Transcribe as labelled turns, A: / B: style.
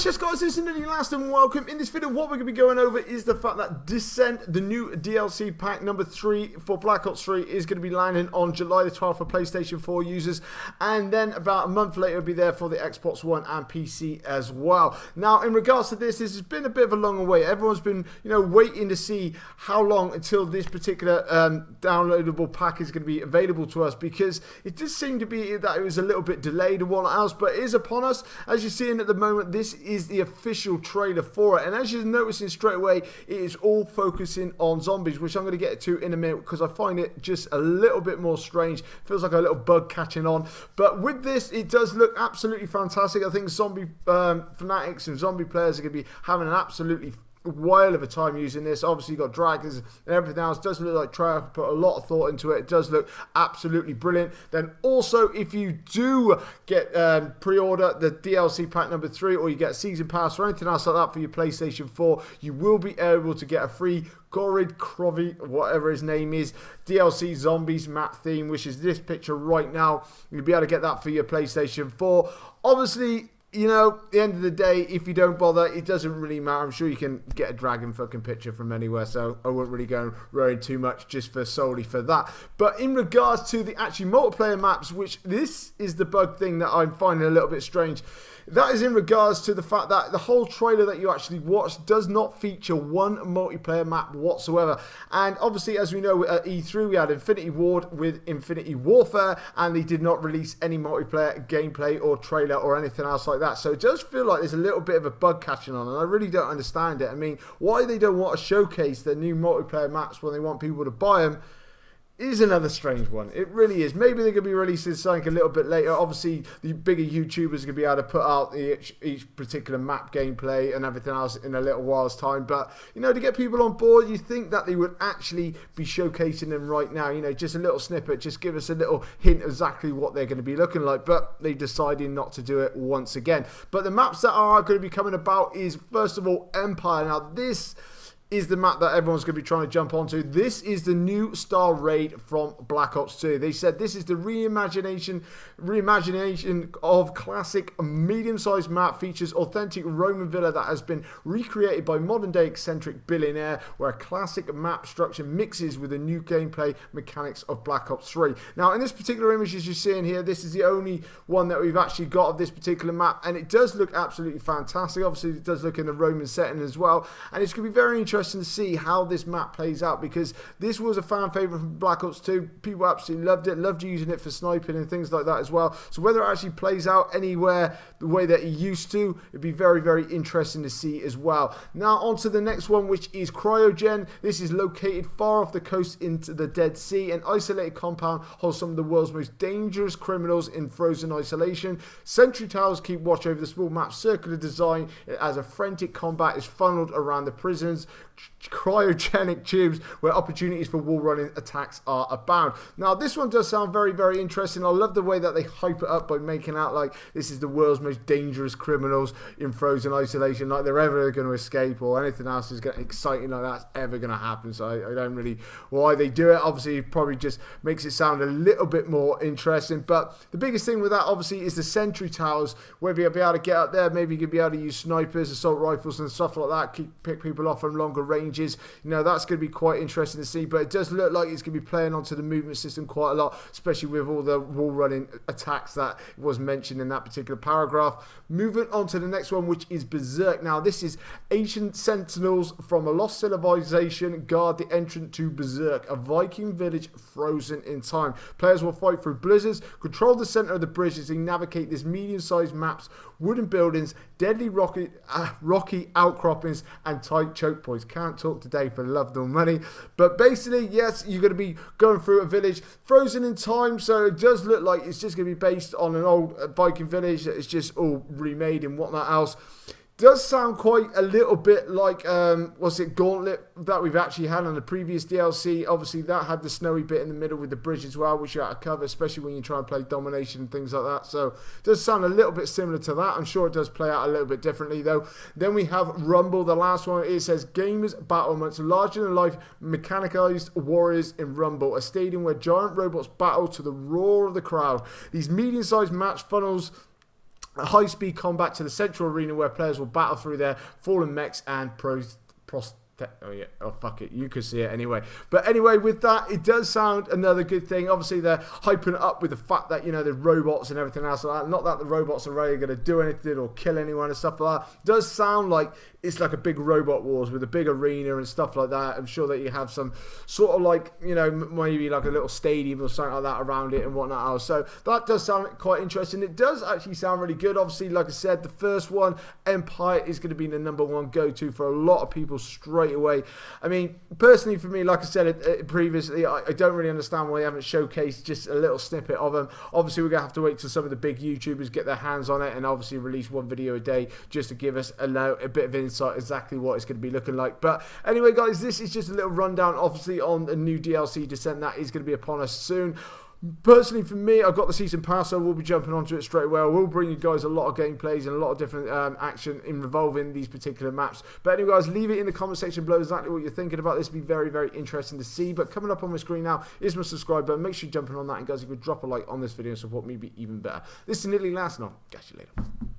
A: Yes guys, this is Nitty Last and welcome. In this video what we're going to be going over is the fact that Descent, the new DLC pack number 3 for Black Ops 3 is going to be landing on July the 12th for PlayStation 4 users, and then about a month later it'll be there for the Xbox One and PC as well. Now in regards to this has been a bit of a long wait. Everyone's been waiting to see how long until this particular downloadable pack is going to be available to us, because it just seemed to be that it was a little bit delayed and whatnot else, but it is upon us. As you're seeing at the moment, this is the official trailer for it, and as you're noticing straight away, it is all focusing on zombies, which I'm going to get to in a minute because I find it just a little bit more strange. Feels like a little bug catching on, but with this it does look absolutely fantastic. I think zombie fanatics and zombie players are going to be having an absolutely while of a time using this. Obviously you've got dragons and everything else. It does look like Treyarch put a lot of thought into it. It does look absolutely brilliant. Then also, if you do get pre-order the DLC pack number 3, or you get a season pass or anything else like that for your PlayStation 4, you will be able to get a free Gorid Krovi, whatever his name is, DLC Zombies map theme, which is this picture right now. You'll be able to get that for your PlayStation 4. Obviously, at the end of the day, if you don't bother, it doesn't really matter. I'm sure you can get a dragon fucking picture from anywhere, so I won't really go rowing too much just for solely for that. But in regards to the actually multiplayer maps, which this is the bug thing that I'm finding a little bit strange. That is in regards to the fact that the whole trailer that you actually watched does not feature one multiplayer map whatsoever. And obviously, as we know, at E3 we had Infinity Ward with Infinity Warfare, and they did not release any multiplayer gameplay or trailer or anything else like that. So it does feel like there's a little bit of a bug catching on, and I really don't understand it. I mean, why they don't want to showcase their new multiplayer maps when they want people to buy them is another strange one. It really is. Maybe they're going to be releasing something a little bit later. Obviously, the bigger YouTubers are going to be able to put out each particular map gameplay and everything else in a little while's time. But, to get people on board, you think that they would actually be showcasing them right now. Just a little snippet, just give us a little hint exactly what they're going to be looking like. But they decided not to do it once again. But the maps that are going to be coming about is, first of all, Empire. Now, this is the map that everyone's going to be trying to jump onto. This is the new Star Raid from Black Ops 2. They said this is the reimagination of classic medium-sized map, features authentic Roman villa that has been recreated by modern-day eccentric billionaire, where a classic map structure mixes with the new gameplay mechanics of Black Ops 3. Now, in this particular image, as you're seeing here, this is the only one that we've actually got of this particular map, and it does look absolutely fantastic. Obviously, it does look in the Roman setting as well, and it's going to be very interesting to see how this map plays out, because this was a fan favorite from Black Ops 2. People absolutely loved it, loved using it for sniping and things like that as well. So whether it actually plays out anywhere the way that it used to, it'd be very, very interesting to see as well. Now on to the next one, which is Cryogen. This is located far off the coast into the Dead Sea. An isolated compound holds some of the world's most dangerous criminals in frozen isolation. Sentry towers keep watch over the small map's circular design as a frantic combat is funneled around the prisons. Cryogenic tubes where opportunities for wall running attacks are abound. Now this one does sound very, very interesting. I love the way that they hype it up by making out like this is the world's most dangerous criminals in frozen isolation, like they're ever going to escape or anything else is exciting like that's ever going to happen. So I don't really why they do it. Obviously it probably just makes it sound a little bit more interesting, but the biggest thing with that obviously is the sentry towers, whether you'll be able to get up there, maybe you'll be able to use snipers, assault rifles and stuff like that, pick people off from longer ranges. That's going to be quite interesting to see, but it does look like it's going to be playing onto the movement system quite a lot, especially with all the wall running attacks that was mentioned in that particular paragraph. Moving on to the next one, which is Berserk. Now this is ancient sentinels from a lost civilization guard the entrance to Berserk, a Viking village frozen in time. Players will fight through blizzards, control the center of the bridge as they navigate this medium-sized maps, wooden buildings, deadly rocky outcroppings and tight choke points. Can't talk today for love nor money, but basically yes, you're going to be going through a village frozen in time, so it does look like it's just going to be based on an old Viking village that is just all remade and whatnot else. Does sound quite a little bit like Gauntlet that we've actually had on the previous DLC. Obviously that had the snowy bit in the middle with the bridge as well, which you had to cover, especially when you try and play domination and things like that. So it does sound a little bit similar to that. I'm sure it does play out a little bit differently though. Then we have Rumble, the last one. It says gamers battle amongst larger than life mechanized warriors in Rumble, a stadium where giant robots battle to the roar of the crowd. These medium-sized match funnels high-speed combat to the central arena where players will battle through their fallen mechs and oh yeah, oh fuck it, you could see it anyway. But anyway, with that, it does sound another good thing. Obviously, they're hyping it up with the fact that, you know, the robots and everything else like that. Not that the robots are really going to do anything or kill anyone and stuff like that. It does sound like it's like a big robot wars with a big arena and stuff like that. I'm sure that you have some sort of like, you know, maybe like a little stadium or something like that around it and whatnot else. So that does sound quite interesting. It does actually sound really good. Obviously, like I said, the first one, Empire, is going to be the #1 go-to for a lot of people straight away. I mean, personally for me, like I said previously, I don't really understand why they haven't showcased just a little snippet of them. Obviously, we're going to have to wait till some of the big YouTubers get their hands on it and obviously release one video a day just to give us a bit of insight exactly what it's going to be looking like. But anyway, guys, this is just a little rundown, obviously, on the new DLC Descent that is going to be upon us soon. Personally, for me, I've got the season pass, so we'll be jumping onto it straight away. I will bring you guys a lot of gameplays and a lot of different action involving these particular maps. But anyway, guys, leave it in the comment section below exactly what you're thinking about this. It'll be very, very interesting to see. But coming up on my screen now is my subscribe button. Make sure you're jumping on that. And guys, if you could drop a like on this video and support me, be even better. This is Nittily Last, and I'll catch you later.